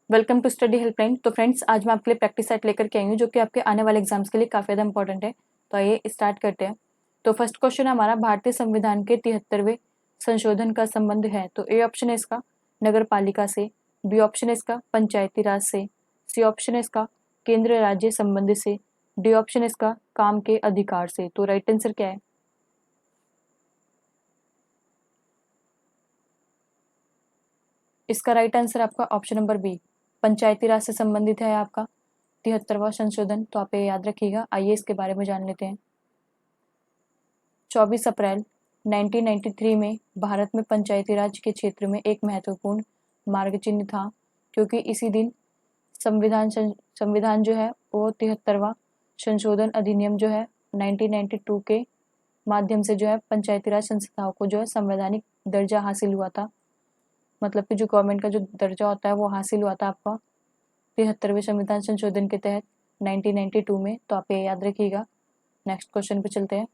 Welcome to Study Helpline. तो friends, आज मैं आपके लिए प्रैक्टिस सेट लेकर के आई हूँ जो कि आपके आने वाले एग्जाम्स के लिए काफ़ी ज़्यादा इंपॉर्टेंट है। तो आइए स्टार्ट करते हैं। तो फर्स्ट क्वेश्चन हमारा भारतीय संविधान के 73वें संशोधन का संबंध है। तो ए ऑप्शन है इसका नगर पालिका से, बी ऑप्शन है इसका पंचायती राज से, सी ऑप्शन है इसका केंद्र राज्य संबंध से, डी ऑप्शन है इसका काम के अधिकार से। तो राइट आंसर क्या है? इसका राइट आंसर आपका ऑप्शन नंबर बी, पंचायती राज से संबंधित है आपका 73वां संशोधन। तो आप ये याद रखिएगा। आइए इसके बारे में जान लेते हैं। 24 अप्रैल 1993 में भारत में पंचायती राज के क्षेत्र में एक महत्वपूर्ण मार्ग चिन्ह था, क्योंकि इसी दिन संविधान जो है वो 73वां संशोधन अधिनियम जो है 1992 के माध्यम से जो है पंचायती राज संस्थाओं को जो है संवैधानिक दर्जा हासिल हुआ था। मतलब कि जो गवर्नमेंट का जो दर्जा होता है वो हासिल हुआ था आपका 73वें संविधान संशोधन के तहत 1992 में। तो आप ये याद रखिएगा। नेक्स्ट क्वेश्चन पे चलते हैं।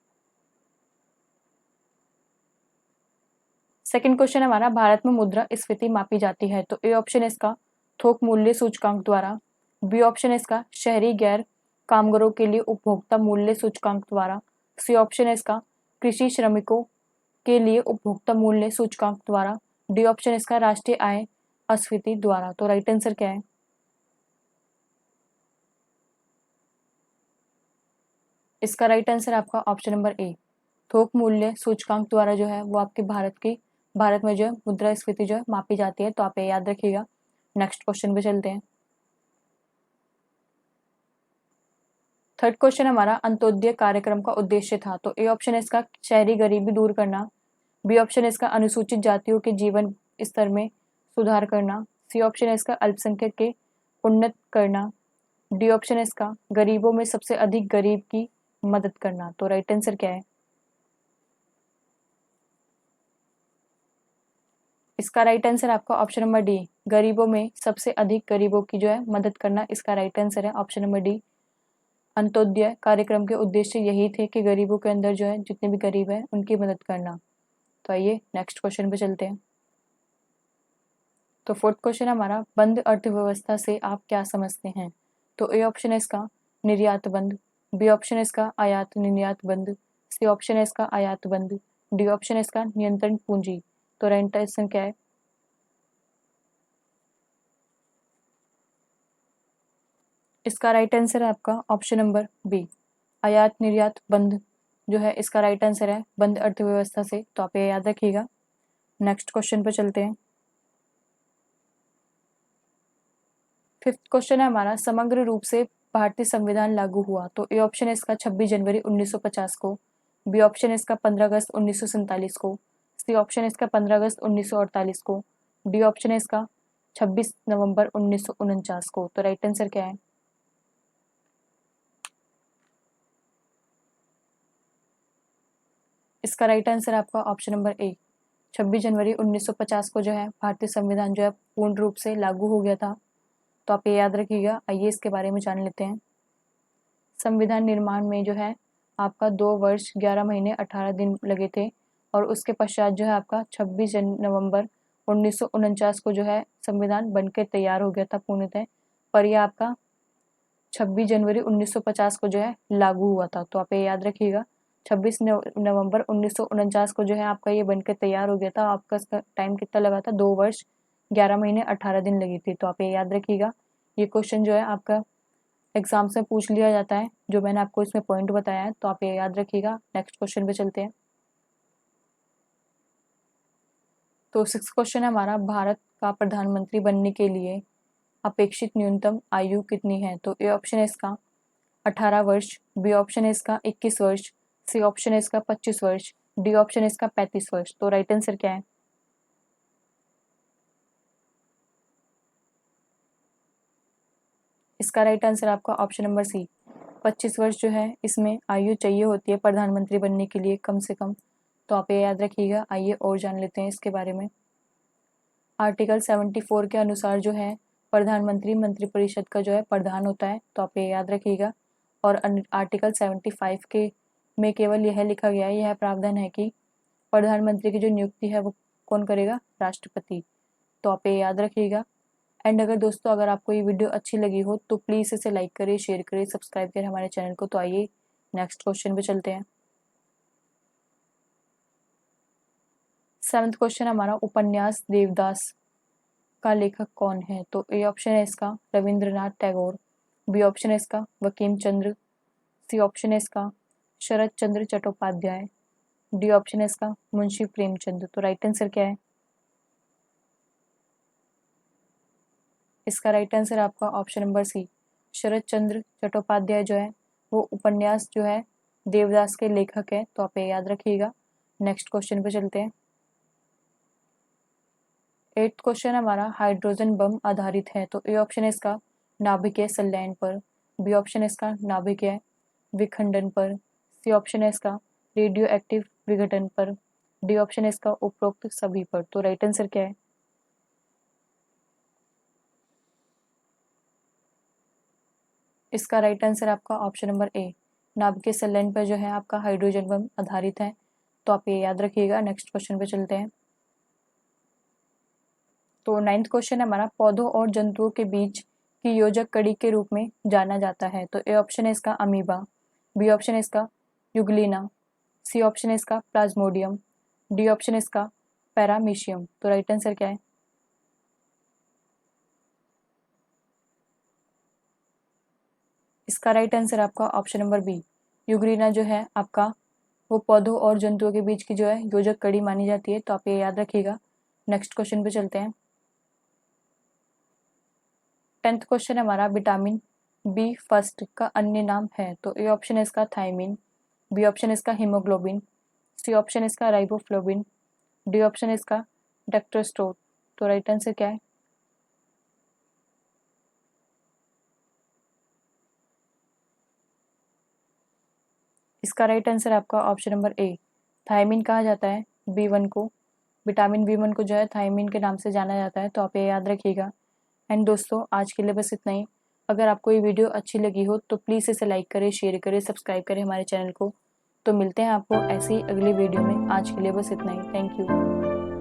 सेकंड क्वेश्चन हमारा, भारत में मुद्रा स्फीति मापी जाती है। तो ए ऑप्शन है इसका थोक मूल्य सूचकांक द्वारा, बी ऑप्शन है इसका शहरी गैर कामगारों के लिए उपभोक्ता मूल्य सूचकांक द्वारा, सी ऑप्शन है इसका कृषि श्रमिकों के लिए उपभोक्ता मूल्य सूचकांक द्वारा, डी ऑप्शन है इसका राष्ट्रीय आय अस्फीति द्वारा। तो राइट आंसर क्या है? इसका राइट आंसर आपका ऑप्शन नंबर ए, थोक मूल्य सूचकांक द्वारा जो है वो आपके भारत में जो है मुद्रास्फीति जो है मापी जाती है। तो आप ये याद रखिएगा। नेक्स्ट क्वेश्चन पे चलते हैं। थर्ड क्वेश्चन हमारा, अंत्योदय कार्यक्रम का उद्देश्य था। तो ए ऑप्शन है इसका शहरी गरीबी दूर करना, बी ऑप्शन है इसका अनुसूचित जातियों के जीवन स्तर में सुधार करना, सी ऑप्शन है इसका अल्पसंख्यक के उन्नत करना, डी ऑप्शन है इसका गरीबों में सबसे अधिक गरीब की मदद करना। तो राइट आंसर क्या है? इसका राइट आंसर आपका ऑप्शन नंबर डी, गरीबों में सबसे अधिक गरीबों की जो है मदद करना। इसका राइट आंसर है ऑप्शन नंबर डी। अंत्योदय कार्यक्रम के उद्देश्य यही थे कि गरीबों के अंदर जो है जितने भी गरीब हैं उनकी मदद करना। तो आइए नेक्स्ट क्वेश्चन पे चलते हैं। तो फोर्थ क्वेश्चन हमारा, बंद अर्थव्यवस्था से आप क्या समझते हैं? तो ए ऑप्शन है इसका निर्यात बंद, बी ऑप्शन है इसका आयात निर्यात बंद, सी ऑप्शन है इसका आयात बंद, डी ऑप्शन है इसका नियंत्रण पूंजी। तो राइट आंसर क्या है? इसका राइट आंसर है आपका ऑप्शन नंबर बी, आयात निर्यात बंद जो है इसका राइट आंसर है, बंद अर्थव्यवस्था से। तो आप ये याद रखिएगा। नेक्स्ट क्वेश्चन पर चलते हैं। फिफ्थ क्वेश्चन है हमारा, समग्र रूप से भारतीय संविधान लागू हुआ। तो ए ऑप्शन है इसका 26 जनवरी 1950 को, बी ऑप्शन है इसका 15 अगस्त 1947 को, सी ऑप्शन है इसका 15 अगस्त 1948 को, डी ऑप्शन है इसका 26 नवंबर 1949 को। तो राइट आंसर क्या है? इसका राइट आंसर आपका ऑप्शन नंबर ए, 26 जनवरी 1950 को जो है भारतीय संविधान जो है पूर्ण रूप से लागू हो गया था। तो आप ये याद रखिएगा। आइए इसके बारे में जान लेते हैं। संविधान निर्माण में जो है आपका 2 वर्ष 11 महीने 18 दिन लगे थे, और उसके पश्चात जो है आपका 26 नवंबर 1949 को जो है संविधान बनकर तैयार हो गया था पूर्णतः। पर यह आपका 26 जनवरी 1950 को जो है लागू हुआ था। तो आप ये याद रखिएगा। 26 नवंबर 1949 को जो है आपका ये बनकर तैयार हो गया था। आपका इसका टाइम कितना लगा था? 2 वर्ष 11 महीने 18 दिन लगी थी। तो आप ये याद रखिएगा। ये क्वेश्चन जो है आपका एग्जाम्स में पूछ लिया जाता है, जो मैंने आपको इसमें पॉइंट बताया है। तो आप ये याद रखिएगा। नेक्स्ट क्वेश्चन पे चलते हैं। तो सिक्स क्वेश्चन है हमारा, भारत का प्रधानमंत्री बनने के लिए अपेक्षित न्यूनतम आयु कितनी है? तो ए ऑप्शन है इसका 18 वर्ष, बी ऑप्शन है इसका 21 वर्ष, सी ऑप्शन है इसका 25 वर्ष, डी ऑप्शन है इसका 35 वर्ष। तो राइट आंसर क्या है? इसका राइट आंसर आपका ऑप्शन नंबर सी, 25 वर्ष जो है इसमें आयु चाहिए होती है प्रधानमंत्री बनने के लिए कम से कम। तो आप ये याद रखिएगा। आइए और जान लेते हैं इसके बारे में। आर्टिकल 74 के अनुसार जो है प्रधानमंत्री मंत्रिपरिषद का जो है प्रधान होता है। तो आप ये याद रखिएगा। और आर्टिकल 75 के में केवल यह लिखा गया है, यह प्रावधान है कि प्रधानमंत्री की जो नियुक्ति है वो कौन करेगा? राष्ट्रपति। तो आप ये याद रखिएगा। एंड अगर दोस्तों अगर आपको ये वीडियो अच्छी लगी हो तो प्लीज़ इसे लाइक करें, शेयर करें, सब्सक्राइब करें हमारे चैनल को। तो आइए नेक्स्ट क्वेश्चन पे चलते हैं। 7th क्वेश्चन हमारा, उपन्यास देवदास का लेखक कौन है? तो ए ऑप्शन है इसका रविंद्रनाथ टैगोर, बी ऑप्शन है इसका बंकिम चंद्र, सी ऑप्शन है इसका शरत चंद्र चट्टोपाध्याय, डी ऑप्शन है इसका मुंशी प्रेमचंद। तो राइट आंसर क्या है? इसका राइट आंसर आपका ऑप्शन नंबर सी, शरत चंद्र चट्टोपाध्याय जो है वो उपन्यास जो है देवदास के लेखक है। तो आप ये याद रखिएगा। नेक्स्ट क्वेश्चन पे चलते हैं। 8th क्वेश्चन हमारा, हाइड्रोजन बम आधारित है। तो ए ऑप्शन है इसका नाभिकीय संलयन पर, बी ऑप्शन है इसका नाभिकीय विखंडन पर, सी ऑप्शन है इसका रेडियो एक्टिव विघटन पर, डी ऑप्शन है इसका उपरोक्त सभी पर। तो राइट आंसर क्या है? इसका राइट आंसर आपका ऑप्शन नंबर ए, नाभिकीय संलयन पर जो है आपका हाइड्रोजन बम आधारित है। तो आप ये याद रखिएगा। नेक्स्ट क्वेश्चन पे चलते हैं। तो 9th क्वेश्चन हमारा, पौधों और जंतुओं के बीच की योजक कड़ी के रूप में जाना जाता है। तो ए ऑप्शन है इसका अमीबा, बी ऑप्शन है इसका युगलिना, सी ऑप्शन है इसका प्लाज्मोडियम, डी ऑप्शन है इसका पैरामीशियम। तो राइट आंसर क्या है? इसका राइट आंसर आपका ऑप्शन नंबर बी, युगलिना जो है आपका वो पौधों और जंतुओं के बीच की जो है योजक कड़ी मानी जाती है। तो आप ये याद रखिएगा। नेक्स्ट क्वेश्चन पे चलते हैं। 10th क्वेश्चन हमारा, विटामिन बी फर्स्ट का अन्य नाम है। तो ए ऑप्शन है इसका थायमिन, बी ऑप्शन है इसका हीमोग्लोबिन, सी ऑप्शन है इसका राइबोफ्लोबिन, डी ऑप्शन है इसका डेक्स्ट्रोस्टोन। तो राइट आंसर क्या है? इसका राइट आंसर आपका ऑप्शन नंबर ए, थायमिन कहा जाता है B1 को। विटामिन B1 को जो है थायमिन के नाम से जाना जाता है। तो आप ये याद रखिएगा। एंड दोस्तों आज के लिए बस इतना ही। अगर आपको ये वीडियो अच्छी लगी हो तो प्लीज़ इसे लाइक करें, शेयर करें, सब्सक्राइब करें हमारे चैनल को। तो मिलते हैं आपको ऐसी अगली वीडियो में। आज के लिए बस इतना ही। Thank you.